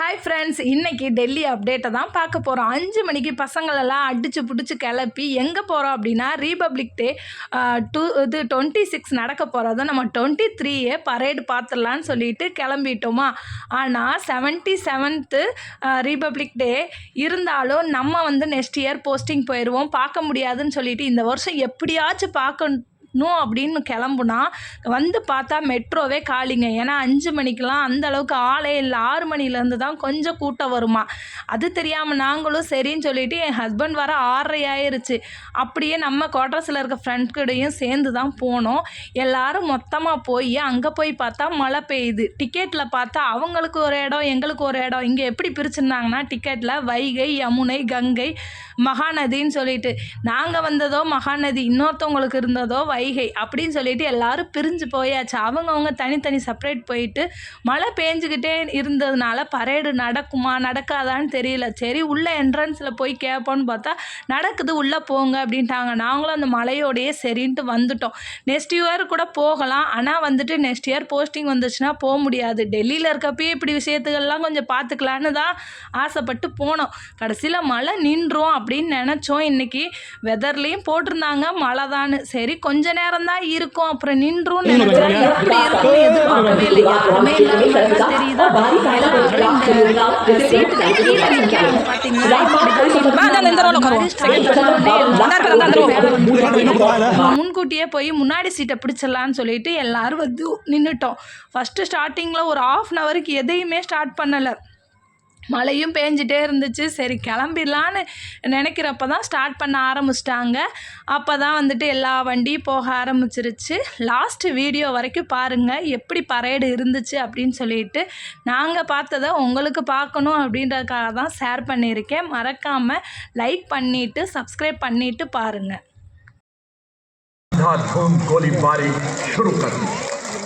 Hi friends, இன்றைக்கி டெல்லி அப்டேட்டை தான் பார்க்க போகிறோம். 5 மணிக்கு பசங்களெல்லாம் அடித்து பிடிச்சி கிளப்பி எங்கே போகிறோம் அப்படின்னா, ரீபப்ளிக் டே 26 நடக்க போகிறத நம்ம 23 பரேடு பார்த்துடலான்னு சொல்லிட்டு கிளம்பிட்டோமா. ஆனால் 77th ரீபப்ளிக் டே இருந்தாலும் நம்ம நெக்ஸ்ட் இயர் போஸ்டிங் போயிடுவோம், பார்க்க முடியாதுன்னு சொல்லிட்டு இந்த வருஷம் எப்படியாச்சும் பார்க்கணும் அப்படின்னு கிளம்புனா பார்த்தா மெட்ரோவே காலிங்க. ஏன்னா 5 மணிக்கெலாம் அந்த அளவுக்கு ஆளே இல்லை. 6 மணிலேருந்து தான் கொஞ்சம் கூட்டம் வருமா. அது தெரியாமல் நாங்களும் சரின்னு சொல்லிட்டு என் ஹஸ்பண்ட் வர 6:30 ஆயிடுச்சு. அப்படியே நம்ம குவார்ட்டர்ஸில் இருக்க ஃப்ரெண்ட் கூடயும் சேர்ந்து தான் போனோம். எல்லோரும் மொத்தமாக போய் அங்கே போய் பார்த்தா மழை பெய்யுது. டிக்கெட்டில் பார்த்தா அவங்களுக்கு ஒரு இடம், எங்களுக்கு ஒரு இடம். இங்கே எப்படி பிரிச்சுருந்தாங்கன்னா, டிக்கெட்டில் வைகை, யமுனை, கங்கை, மகாநதின்னு சொல்லிட்டு நாங்கள் வந்ததோ மகாநதி, இன்னொருத்தவங்களுக்கு இருந்ததோ வைகை அப்படின்னு சொல்லிட்டு எல்லாரும் பிரிஞ்சு போயாச்சு. அவங்கவுங்க தனித்தனி செப்பரேட் போயிட்டு மழை பேஞ்சுக்கிட்டே இருந்ததுனால பரேடு நடக்குமா நடக்காதான்னு தெரியல. சரி, உள்ள என்ட்ரன்ஸில் போய் கேட்போன்னு பார்த்தா நடக்குது, உள்ளே போங்க அப்படின்ட்டாங்க. நாங்களும் அந்த மழையோடையே சரின்ட்டு வந்துட்டோம். நெக்ஸ்ட் இயர் கூட போகலாம், ஆனால் நெக்ஸ்ட் இயர் போஸ்டிங் வந்துச்சுன்னா போக முடியாது. டெல்லியில் இருக்கப்பயே இப்படி விஷயத்துக்கெல்லாம் கொஞ்சம் பார்த்துக்கலான்னு தான் ஆசைப்பட்டு போனோம். கடைசியில் மழை நின்றோம் அப்படின்னு நினச்சோம். இன்றைக்கி வெதர்லேயும் போட்டிருந்தாங்க மழை தான். சரி, கொஞ்ச நேரம் தான் இருக்கும், அப்புறம் நின்றும் நினைச்சேன். எப்படி இருக்கும் எதிர்பார்க்கவே இல்லை. யாருமே இல்லாத தெரியுதா. முன்கூட்டியே போய் முன்னாடி சீட்டை பிடிச்சிடலான்னு சொல்லிட்டு எல்லாரும் நின்றுட்டோம். ஃபஸ்ட்டு ஸ்டார்டிங்கில் ஒரு 1/2 ஹவருக்கு எதையுமே ஸ்டார்ட் பண்ணலை. மழையும் பேஞ்சிட்டே இருந்துச்சு. சரி, கிளம்பிடலான்னு நினைக்கிறப்ப தான் ஸ்டார்ட் பண்ண ஆரம்பிச்சிட்டாங்க. அப்போ தான் எல்லா வண்டியும் போக ஆரம்பிச்சிருச்சு. லாஸ்ட் வீடியோ வரைக்கும் பாருங்கள், எப்படி பரேடு இருந்துச்சு அப்படின்னு சொல்லிட்டு. நாங்கள் பார்த்ததை உங்களுக்கு பார்க்கணும் அப்படின்றதுக்காக தான் ஷேர் பண்ணியிருக்கேன். மறக்காமல் லைக் பண்ணிவிட்டு சப்ஸ்கிரைब பண்ணிவிட்டு பாருங்கள்.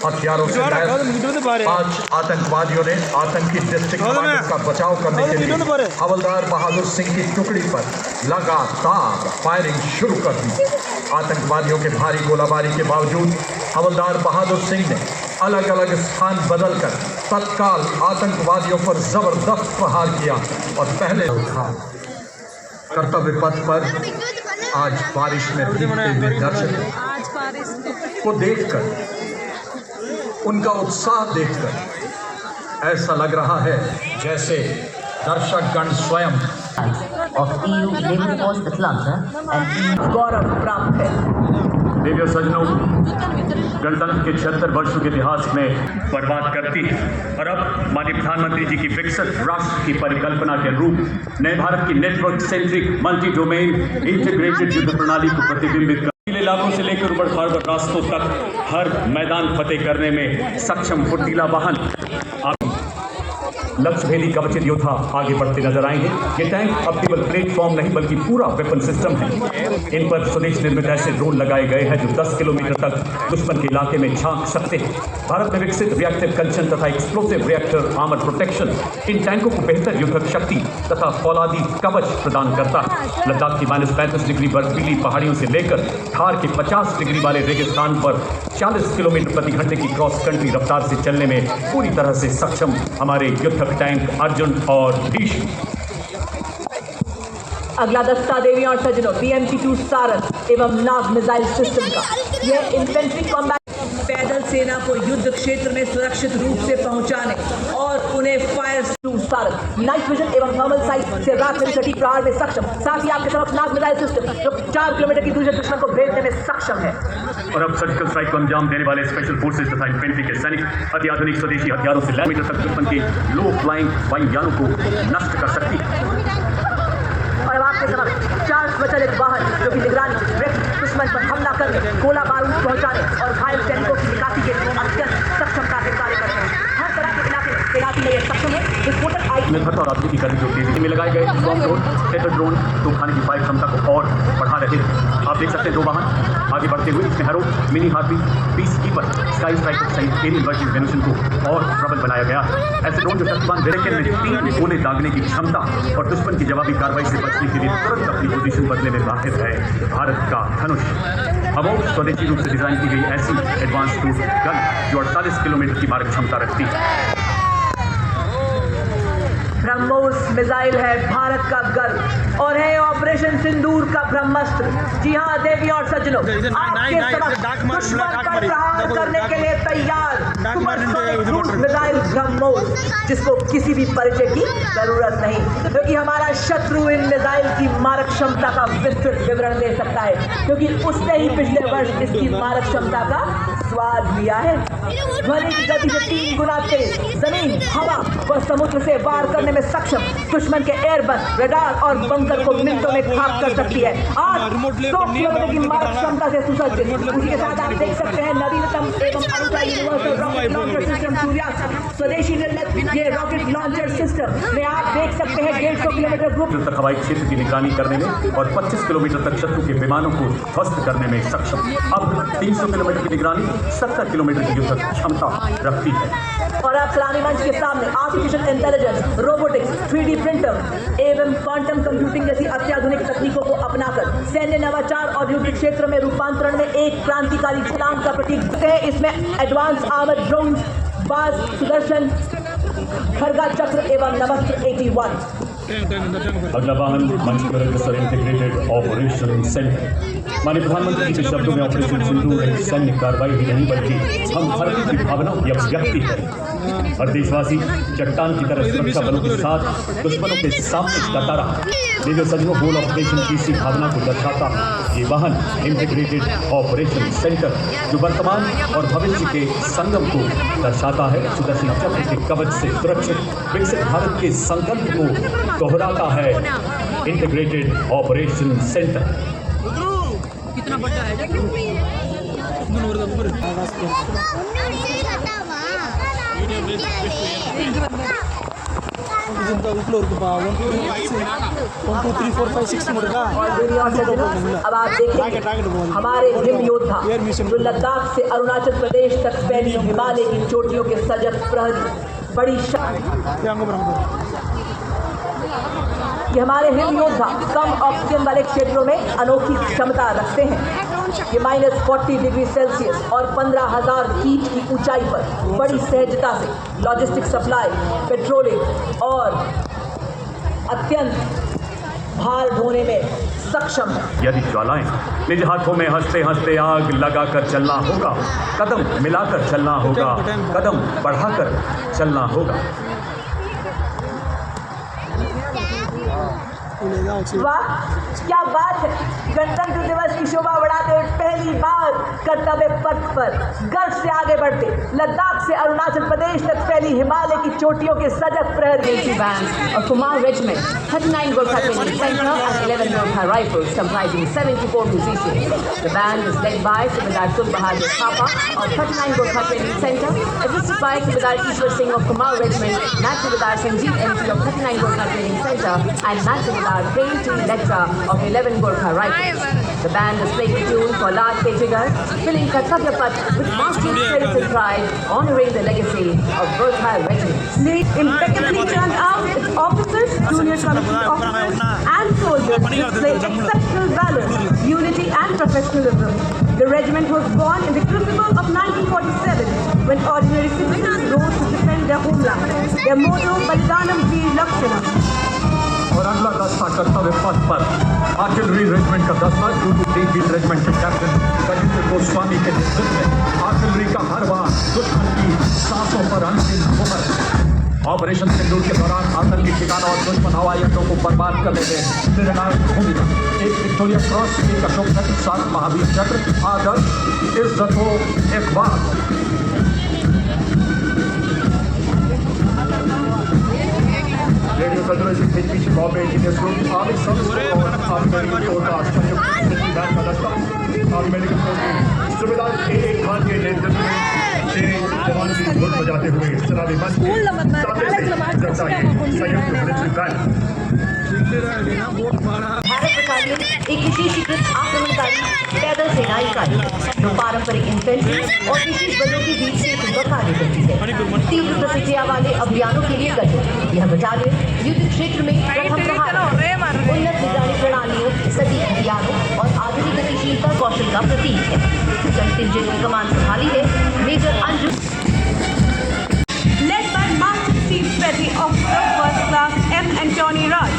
हथियारों से 5 आतंकवादियों ने आतंकी डिस्ट्रिक्ट का बचाव करने के लिए हवलदार बहादुर सिंह की टुकड़ी पर लगातार फायरिंग शुरू कर दी। आतंकवादियों के भारी गोलाबारी के बावजूद हवलदार बहादुर सिंह ने अलग अलग स्थान बदलकर तत्काल आतंकवादियों पर जबरदस्त प्रहार किया और पहले उठा। कर्तव्य पथ पर आज बारिश में भीगते हुए दर्शकों को देखकर, उनका उत्साह देखकर ऐसा लग रहा है जैसे दर्शकगण स्वयं गौरव प्राप्त है। देवियों सज्जनों, गणतंत्र के 76 वर्षों के इतिहास में बर्बाद करती है और अब माननीय प्रधानमंत्री जी की विकसित राष्ट्र की परिकल्पना के अनुरूप नए भारत की network centric multi domain integrated युद्ध प्रणाली को प्रतिबिंबित इलाकों से लेकर उबड़-खाबड़ रास्तों तक हर मैदान फतेह करने में सक्षम फुर्तीला वाहन लक्ष्य भेदी कवचित योद्धा आगे बढ़ते नजर आएंगे। ये टैंक अब केवल प्लेटफॉर्म नहीं बल्कि पूरा वेपन सिस्टम है। इन पर स्वदेश निर्मित ऐसे ड्रोन लगाए गए हैं जो 10 किलोमीटर तक दुश्मन के इलाके में झांक सकते हैं। भारत में विकसित रिएक्टिव कंचन तथा explosive reactor armour protection in टैंकों को बेहतर युद्धक शक्ति तथा फौलादी कवच प्रदान करता है। लद्दाख की -35 डिग्री बर्फीली पहाड़ियों से लेकर थार के 50 डिग्री वाले रेगिस्तान पर 40 किलोमीटर प्रति घंटे की क्रॉस कंट्री रफ्तार से चलने में पूरी तरह से सक्षम हमारे युद्धक टैंक अर्जुन और भीष्म। अगला दस्ता देवियों और सज्जनों, BMP-2 सारस एवं नाग मिसाइल सिस्टम का यह इन्फेंट्री कॉम्बैट पैदल सेना को युद्ध क्षेत्र में सुरक्षित रूप से पहुंचाने और उन्हें फायर सारस नाइट विजन एवं थर्मल साइट से रात में सटीक प्रहार में सक्षम। साथ ही आपके समक्ष नाग मिसाइल सिस्टम जो 4 किलोमीटर की दूरी से दुश्मन को भेजने में सक्षम है। और अब सर्जिकल स्ट्राइक को अंजाम देने वाले स्पेशल फोर्सेज तथा इन्फेंट्री के सैनिक अत्याधुनिक स्वदेशी हथियारों से मीटर तक दुश्मन के लो फ्लाइंग वायुयानों को नष्ट कर सकती है। और आपके समक्ष 4 स्वचालित वाहन जो कि निगरानी, दुश्मन पर हमला करने, गोला बारूद पहुंचाने और घायल सैनिकों की निकासी के लिए अत्यंत सक्षमता से कार्य करते हैं। हर तरह के इलाके में तैनाती में ये सक्षम है। विस्फोटक निर्भरता और आधुनिक गति जो तेजी में लगाए गए बॉम्ब ड्रोन, टेटर ड्रोन तो खाने की फायर क्षमता को और बढ़ा रहे हैं। आप देख सकते हैं 2 वाहन आगे बढ़ते हुए। इसमें harrow, mini harpy, piece keeper, sky striker सहित एरियल वर्जिन वेनुशन को और प्रबल बनाया गया है। ऐसे ड्रोन जो शक्तिमान वेरेकन में 3 गोले दागने की क्षमता और दुश्मन की जवाबी कार्रवाई से बचने के लिए तुरंत अपनी पोजीशन बदलने में माहिर है। भारत का धनुष हम स्वदेशी रूप से डिजाइन की गई ऐसी एडवांस क्रूज गन जो 48 किलोमीटर की मारक क्षमता रखती है। ब्रह्मोस मिसाइल है भारत का गर्व और है ऑपरेशन सिंदूर का ब्रह्मास्त्र। जी हाँ देवी और सज्जनों, आपके समक्ष दुश्मन पर प्रहार करने के लिए तैयार सुपरसोनिक क्रूज मिसाइल ब्रह्मोस, जिसको किसी भी परिचय की जरूरत नहीं, क्योंकि हमारा शत्रु इन मिसाइल की मारक क्षमता का विस्तृत विवरण दे सकता है, क्योंकि उसने ही पिछले वर्ष इसकी मारक क्षमता का स्वाद लिया है। ध्वनि की गति से 3 गुना तेज, जमीन, हवा व समुद्र से वार करने में सक्षम दुश्मन के एयरबस, रडार और बंकर को मिनटों में खाक कर सकती है। आज 100 किलोमीटर की मारक क्षमता से सुसज्जित, उसी के साथ आप देख सकते हैं नवीनतम एवं ultra universal rocket launcher system Suryastra स्वदेशी निर्मित ये रॉकेट लॉन्चर सिस्टम में आप देख सकते हैं 150 किलोमीटर ग्रुप तक हवाई क्षेत्र की निगरानी करने में और 25 किलोमीटर तक शत्रु के विमानों को ध्वस्त करने में सक्षम। अब 300 किलोमीटर की निगरानी 70 किलोमीटर की युद्धक क्षमता रखती है। और आप सलामी मंच के सामने artificial intelligence, robotics, 3D printer एवं क्वांटम कंप्यूटिंग जैसी अत्याधुनिक तकनीकों को अपनाकर सैन्य नवाचार और युद्ध क्षेत्र में रूपांतरण में एक क्रांतिकारी छलांग का प्रतीक है। इसमें एडवांस आर्मर्ड ड्रोन्स, बाज, सुदर्शन, खरगा चक्र एवं नमस्त्र 81। अगला वाहन मंच पर अग्रसर इंटीग्रेटेड ऑपरेशन सेंटर। माननीय प्रधानमंत्री के शब्दों में ऑपरेशन सिंदूर एक सैन्य कार्रवाई ही नहीं बल्कि हम भारत की भावनाओं की अभिव्यक्ति है। हर देशवासी चट्टान की तरह सुरक्षा बलों के साथ दुश्मनों के सामने डटा रहा। देवी सज्जनों, गोल ऑपरेशन की इसी भावना को दर्शाता ये वाहन इंटीग्रेटेड ऑपरेशन सेंटर, जो वर्तमान और भविष्य के संगम को दर्शाता है, सुदर्शन चक्र के कवच से सुरक्षित विकसित भारत के संकल्प को दोहराता है। इंटीग्रेटेड ऑपरेशन सेंटर कितना बड़ा है अब आप देखिए हमारे हिम योद्धा जो लद्दाख से अरुणाचल प्रदेश तक फैली हिमालय की चोटियों के सजग प्रहरी बड़ी कि हमारे हिम योद्धा कम ऑक्सीजन वाले क्षेत्रों में अनोखी क्षमता रखते हैं। ये -40 डिग्री सेल्सियस और 15,000 फीट की ऊंचाई पर बड़ी सहजता से लॉजिस्टिक सप्लाई, पेट्रोलिंग और अत्यंत भार ढोने में सक्षम है। यदि ज्वालाएं निज हाथों में हंसते हंसते आग लगाकर चलना होगा, कदम मिलाकर चलना होगा, कदम बढ़ाकर चलना होगा। वाह क्या बात है! गणतंत्र दिवस की शोभा बढ़ाते हुए पहली बार कर्तव्य पथ पर गर्व से आगे बढ़ते लद्दाख से अरुणाचल प्रदेश तक फैली हिमालय की चोटियों के सजग प्रहरी bands of Kumar Regiment, 39 Gorkha Training Center and 11 Gorkha Rifles comprising 74 musicians. The band is led by Subedar Sul Bahadur Thapa of 39 Gorkha Training Center, assisted by Subedar Ishwar Singh of Kumar Regiment, Nat Subedar Sanjeev MP of 39 Gorkha Training Center and Nat Subedar Prem T. Lectra of 11 Gorkha Rifles. The band is playing a tune for Lard Pejigar, filling Kartavya Path with mastery, spirit and pride, honoring the legacy of Gorkha Regiment. impeccably turned out, its officers, junior commissioned officers and soldiers display exceptional valor, unity and professionalism. The regiment was born in the crucible of 1947 when ordinary citizens rose to defend their homeland. Their motto, Balidanam Veer Lakshana. और अगला दस्ता कर्तव्य पथ पर artillery regiment का दस्ता 223 beat regiment के captain Gajendra Goswami के नेतृत्व में आर्टिलरी का हर बार दुश्मन की सांसों पर अंतिम मुहर। ऑपरेशन सिंदूर के दौरान आतंकी ठिकानों और दुश्मन हवाई अड्डों को बर्बाद करने में निर्णायक भूमिका। एक विक्टोरिया क्रॉस, एक अशोक चक्र, 7 महावीर चक्र, आदर्श, इज्जत हो इकबाल। रेडियो फेडरेशन के पीछे Bombay engineers group, army service और आर्मी मेडिकल कोर का संयुक्त दस्ता, आर्मी मेडिकल कोर के सुबेदार A.A. खान के नेतृत्व में शेर जवान की धुन बजाते हुए सलामी मंच संयुक्त मिलिट्री बैंड। भारत बटालियन एक विशेषीकृत आक्रमणकारी पैदल सेना इकाई जो पारंपरिक इन्फेंट्री और विशेष बलों के बीच से सुंदर कार्य करती है। तीव्र प्रतिक्रिया वाले अभियानों के लिए गठित यह बटालियन युद्ध क्षेत्र में प्रथम प्रहार, उन्नत निगरानी प्रणालियों, सटीक हथियारों और आधुनिक गतिशीलता कौशल का प्रतीक है। कंटिंजेंट की कमान संभाली है major Anjum led by Master Chief Petty Officer First Class Antony Raj,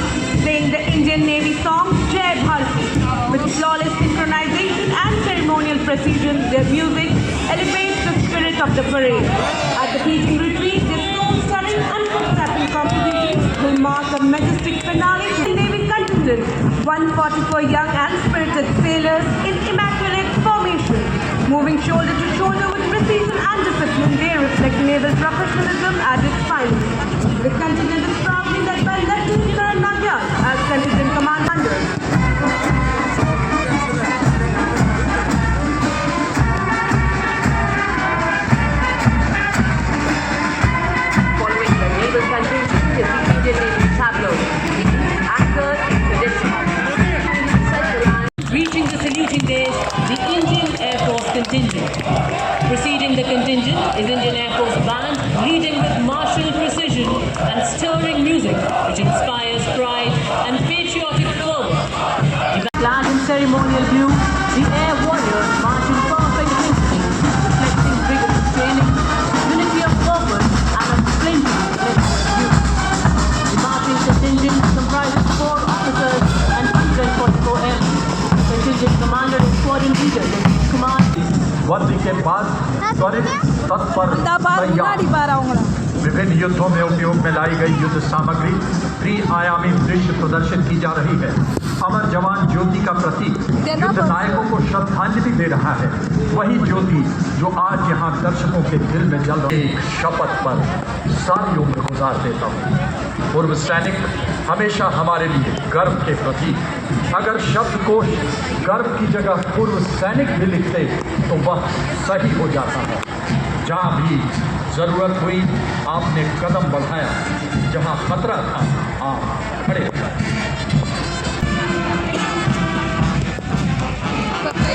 playing the Indian Navy song Jai Bharati. With flawless synchronization and ceremonial precision, their music elevates the spirit of the parade. At the teaching retreat, their soul-stirring and foot-tapping compositions will mark a majestic finale to the Navy contingent, 144 young and spirited sailors in immaculate formation. Moving shoulder to shoulder with precision and discipline, they reflect naval professionalism at its finest. The contingent is proudly led by Lieutenant Colonel Nagyar as contingent commander. Following the naval contingent is the Indian Navy tableau, anchored in tradition. Reaching the saluting days, the Indian Air Force contingent. Preceding the contingent is Indian Air Force band, leading with martial precision and stirring music, which inspires pride and patriotic fervor. Clad in ceremonial blue, the Air Warriors march in perfect symphony, reflecting rigorous training, unity of purpose, and a splendid collective view. The marching contingent comprises 4 officers and 144 airmen. Contingent commander and squadron leader Jagdish Kumar. वर्दी के बाद त्वरित तत्पर तैयार विभिन्न युद्धों में उपयोग में लाई गई युद्ध सामग्री त्रि-आयामी दृश्य प्रदर्शित की जा रही है। अमर जवान ज्योति का प्रतीक युद्ध नायकों को श्रद्धांजलि दे रहा है। वही ज्योति जो आज यहाँ दर्शकों के दिल में जल रही है। एक शपथ पर सारी उम्र गुजार देता हूँ। पूर्व सैनिक हमेशा हमारे लिए गर्व के प्रतीक। अगर शब्दकोश गर्व की जगह पूर्व सैनिक भी लिखते तो वह सही हो जाता है। जहाँ भी जरूरत हुई आपने कदम बढ़ाया, जहाँ खतरा था आप खड़े हो गए।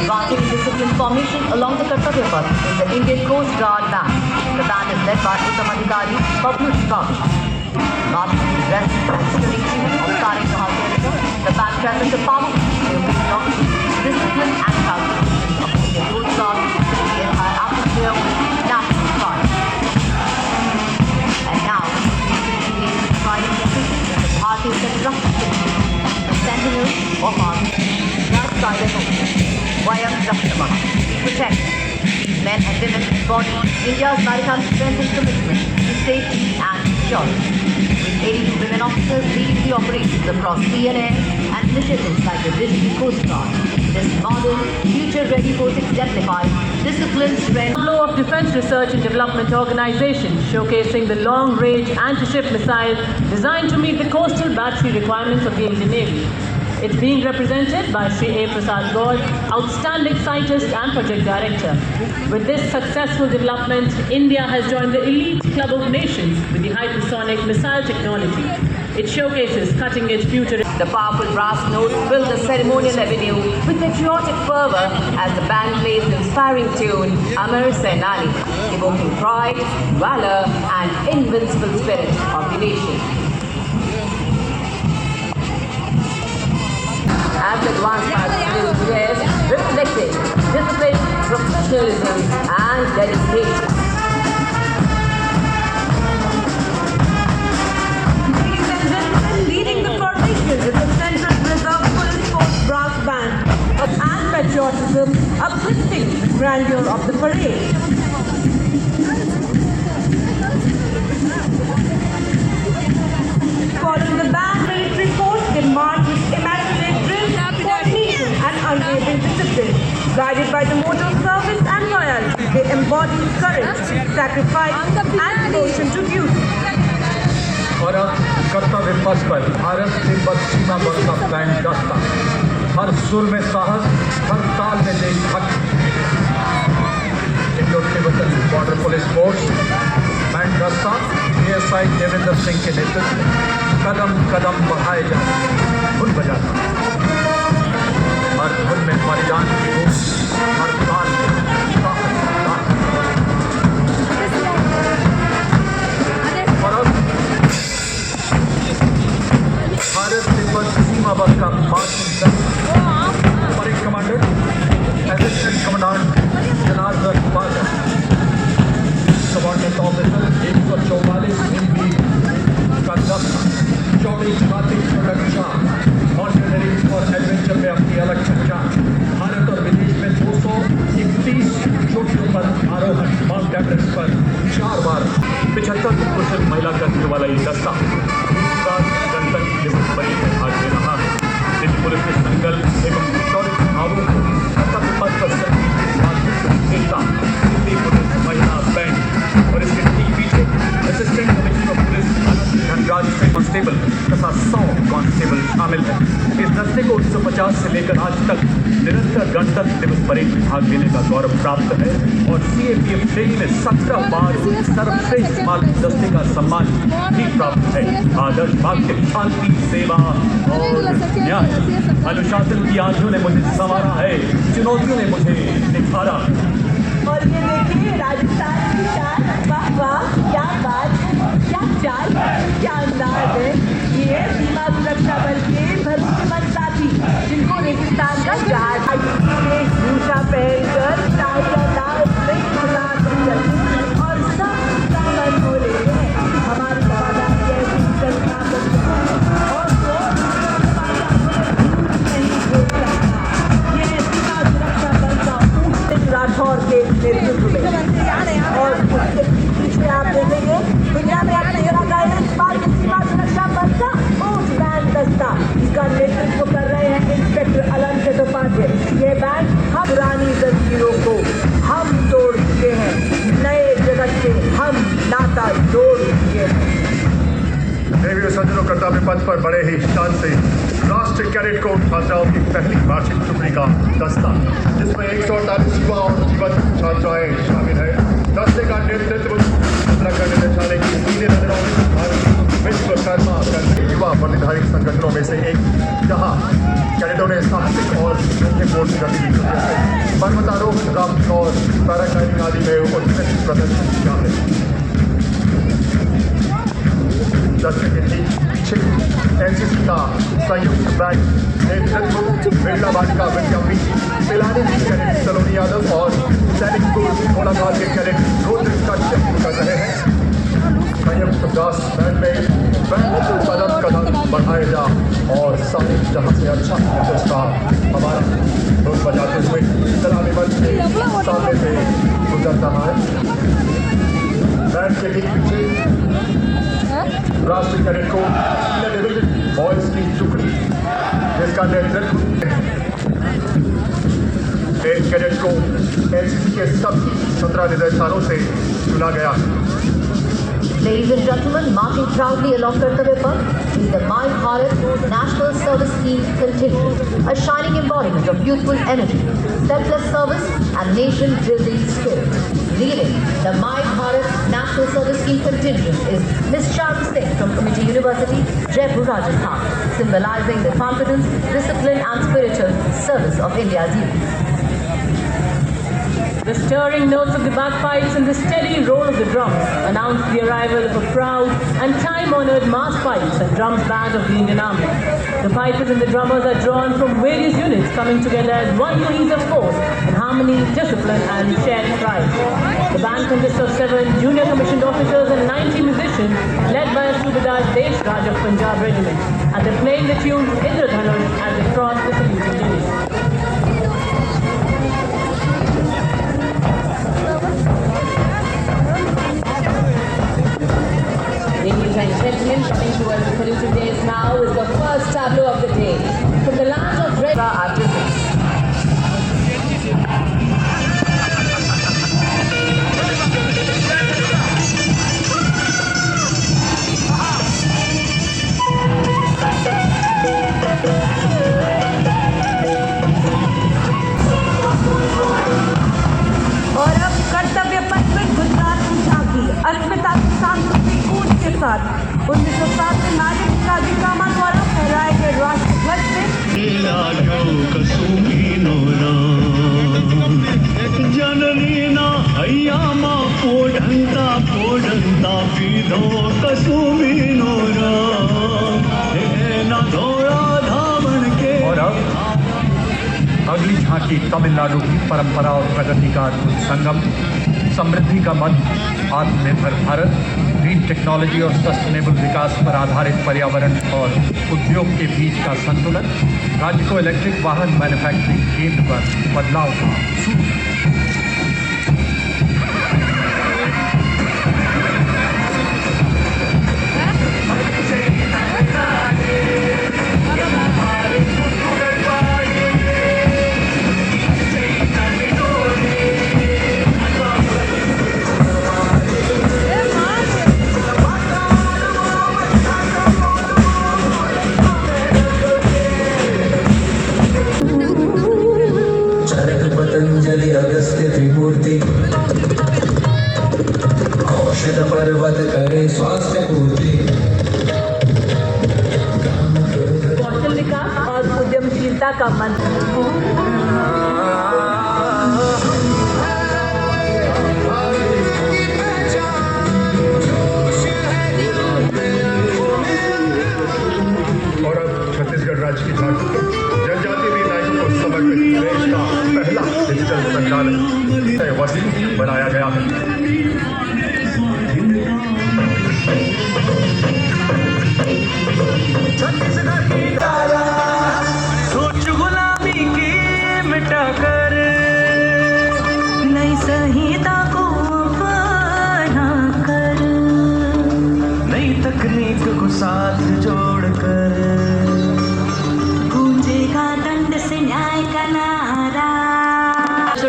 Marching in disciplined formation along the Kartavya Path is the Indian Coast Guard Band. The band is led by Uttam Adhikari, Bablu Shikam. Marching in dress and stunning tune of Tarik Mahal. The band presents a powerful discipline and calculation of the Indian Coast Guard in the entire atmosphere with national pride. And now, the riding position is the Bharatiya Central the Sentinel of our last silent Vayam Rakshama. Protect these men and women embody India's maritime strength and commitment to safety and security. With 82 women officers leading the operations across sea and air and initiatives like the Digital Coast Guard, this modern, future-ready force exemplifies discipline, strength. Flow of Defense Research and Development Organization, showcasing the long-range anti-ship missile designed to meet the coastal battery requirements of the Indian Navy. It's being represented by Shri A. Prasad Gaur, outstanding scientist and project director. With this successful development, India has joined the elite club of nations with the hypersonic missile technology. It showcases cutting-edge future. The powerful brass notes fill the ceremonial avenue with patriotic fervor as the band plays the inspiring tune Amar Sainani, evoking pride, valor, and invincible spirit of the nation. As the advanced participants players reflecting discipline, professionalism, and dedication. Ladies and gentlemen, leading the formation is the Central Reserve Police Force Brass Band and patriotism uplifting the grandeur of the parade. Following the band military force, they march with immaculate drill, coordination and unwavering discipline. Guided by the motto of service and loyalty, they embody courage, sacrifice and devotion to duty. और अब कर्तव्य पथ पर भारत तिब्बत सीमा बल का band दस्ता, हर सुर में साहस, हर ताल में देशभक्ति। Indo Tibetan border police force band दस्ता ASI देवेंद्र सिंह के नेतृत्व में कदम कदम बढ़ाए जाते धुन बजाता, हर धुन में बलिदान की धूम, हर ताल में साहस। और अब भारत तिब्बत सीमा बल का marching parade commander assistant commandant Janardan Pathak, subordinate officer 144 का दस्ता आतिश प्रोडक्शन मॉन्टेनेरिंग और एडवेंचर में अपनी अलग पहचान। भारत और विदेश में 231 चोटियों पर आरोहण, माउंट एवरेस्ट पर 4 बार। 75% महिला कर्मियों वाला ये दस्ता दूसरा गणतंत्र दिवस परेड में भाग ले रहा है। दिल्ली पुलिस के संकल्प एवं शौर्य भावों को कर्तव्य पथ पर एकता दिल्ली पुलिस महिला बैंड और इसके ठीक पीछे assistant commissioner of police Dhanraj constable तथा 100 कांस्टेबल शामिल हैं। इस दस्ते को 1950 से लेकर आज तक निरंतर गणतंत्र दिवस परेड में भाग लेने का गौरव प्राप्त है और सीएपीएफ ट्रेनिंग में 17 बार सर्वश्रेष्ठ मार्ग दस्ते का सम्मान भी प्राप्त है। आदर्श वाक्य शांति, सेवा और न्याय। अनुशासन की आंधियों ने मुझे संवारा है, चुनौतियों ने मुझे निखारा। और ये देखिए राजस्थान की शान, वाह वाह क्या बात, क्या चाल, क्या अंदाज है। ये सीमा सुरक्षा बल के भरपूर साथी जिनको रेगिस्तान का जहाज भूषा पहनकर और सब सामान हो लेते हैं। हमारी वफादारी ऐसी संस्था और ये सीमा सुरक्षा बल का राठौर के नेतृत्व में और उसके पीछे आप देखेंगे दुनिया में अपने सीमा सुरक्षा बल का ऊंच बैंड दस्ता, इसका नेतृत्व कर रहे हैं इंस्पेक्टर अलम चट्टोपाध्याय। ये बैंड हम पुरानी जंजीरों को हम तोड़ चुके हैं, नए जगत से हम नाता जोड़ चुके हैं। देवी सज्जनों, कर्तव्य पथ पर बड़े ही शान से राष्ट्रीय कैडेट कोर छात्राओं की पहली वार्षिक टुकड़ी का दस्ता, जिसमें 148 युवा और जीवन छात्राएं शामिल हैं। दस्ते का नेतृत्व उत्तराखंड निदेशालय की सीनियर अधिकारी विश्वकर्मा करने युवा प्रतिधारित संगठनों में से एक, जहां कैडेटों ने साहसिक और बोर्ड गतिविधियों जैसे पर्वतारोहण, राफ्टिंग और पैराग्लाइडिंग आदि में उत्कृष्ट प्रदर्शन किया है। दस्ते के ठीक पीछे एनसीसी का संयुक्त बैंड नेतृत्व बिरला बालिका विद्यापीठ पिलानी की कैडेट सलोनी यादव और सैनिक स्कूल कोलाघाट के कैडेट रुद्र कश्यप कर रहे हैं। संयुक्त दास बैंड में बैंड कदम कदम बढ़ाए जा और सारे जहाँ से अच्छा पुरस्कार हमारा रोज बजाते हुए सलामी मंच के सामने से गुजर रहा है। बैंड के ठीक पीछे राष्ट्रीय कैडेट कोर डिवीजन बॉयज की टुकड़ी, जिसका नेतृत्व एक कैडेट को एनसीसी के सभी 17 निदेशालों से चुना गया। Ladies and gentlemen, marching proudly along Kartavya Path is the My Bharat National Service Scheme contingent, a shining embodiment of youthful energy, selfless service and nation-building spirit. Leading the My Bharat National Service Scheme contingent is Ms. Sharma Singh from Committee University, Jaipur, Rajasthan, symbolizing the confidence, discipline and spiritual service of India's youth. The stirring notes of the bagpipes and the steady roll of the drums announced the arrival of a proud and time-honored mass pipes and drums band of the Indian Army. The pipers and the drummers are drawn from various units coming together as one cohesive force in harmony, discipline and shared pride. The band consists of 7 junior commissioned officers and 90 musicians led by Subedar Desh Raj of Punjab Regiment, and they're playing the tune Indradhanush as they cross the saluting units. Ladies and gentlemen, coming towards the polluted days now is the first tableau of the day. From the land of Red artists. और अब कर्तव्य पथ में गुजरात की झांकी अस्मिता की सांस्कृतिक कूच के साथ 1907 में नागरिक राजिकामा द्वारा फहराए गए राष्ट्रीय ध्वज से जननी ना हयामा पोढ़ंता पोढ़ंता पीधो कसुमी नोरा ना धोरा धावन के। और अब अगली झांकी तमिलनाडु की परंपरा और प्रगति का अद्भुत संगम, समृद्धि का मंत्र, आत्मनिर्भर भारत, ग्रीन ग्रीन टेक्नोलॉजी और सस्टेनेबल विकास पर आधारित पर्यावरण और उद्योग के बीच का संतुलन, राज्य को इलेक्ट्रिक वाहन मैन्युफैक्चरिंग केंद्र पर बदलाव का सूत्र। पतंजलि अगस्त्य त्रिमूर्ति औषध पर्वत करे स्वास्थ्य पूर्ति। कौशल विकास और उद्यमशीलता का मंत्र। और अब छत्तीसगढ़ राज्य की झांकी जनजातीय निकायों को समर्पित देश का पहला डिजिटल संचालन वस्तु बनाया गया है। छत्तीसगढ़ की सोच गुलामी की मिटा कर नई संहिता को अपना कर, नई तकनीक को साथ जोड़कर गूंजेगा दंड से न्याय का नारा।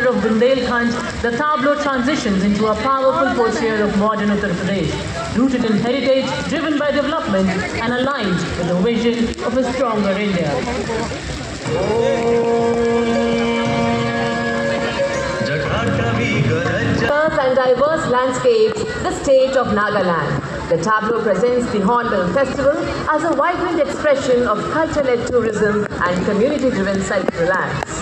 Of Bundelkhand, the tableau transitions into a powerful portrayal of modern Uttar Pradesh, rooted in heritage, driven by development, and aligned with the vision of a stronger India. And diverse landscapes, the state of Nagaland. The tableau presents the Hornbill Festival as a vibrant expression of culture-led tourism and community-driven self-reliance.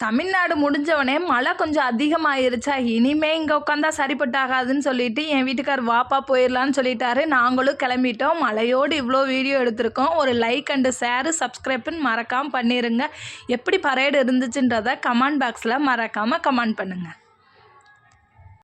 Tamil Nadu முடிஞ்சவனே மழை கொஞ்சம் அதிகமாயிருச்சா, இனிமே இங்கே உட்காந்தா சரிப்பட்டாகாதுன்னு சொல்லிட்டு என் வீட்டுக்கார் வாப்பா போயிடலான்னு சொல்லிட்டாரு. நாங்களும் கிளம்பிட்டோம். மழையோடு இவ்வளோ வீடியோ எடுத்திருக்கோம். ஒரு லைக் அண்டு ஷேரு சப்ஸ்கிரைப்னு மறக்காமல் பண்ணிடுங்க. எப்படி பரேடு இருந்துச்சுன்றதை கமெண்ட் பாக்ஸில் மறக்காமல் கமெண்ட் பண்ணுங்கள்.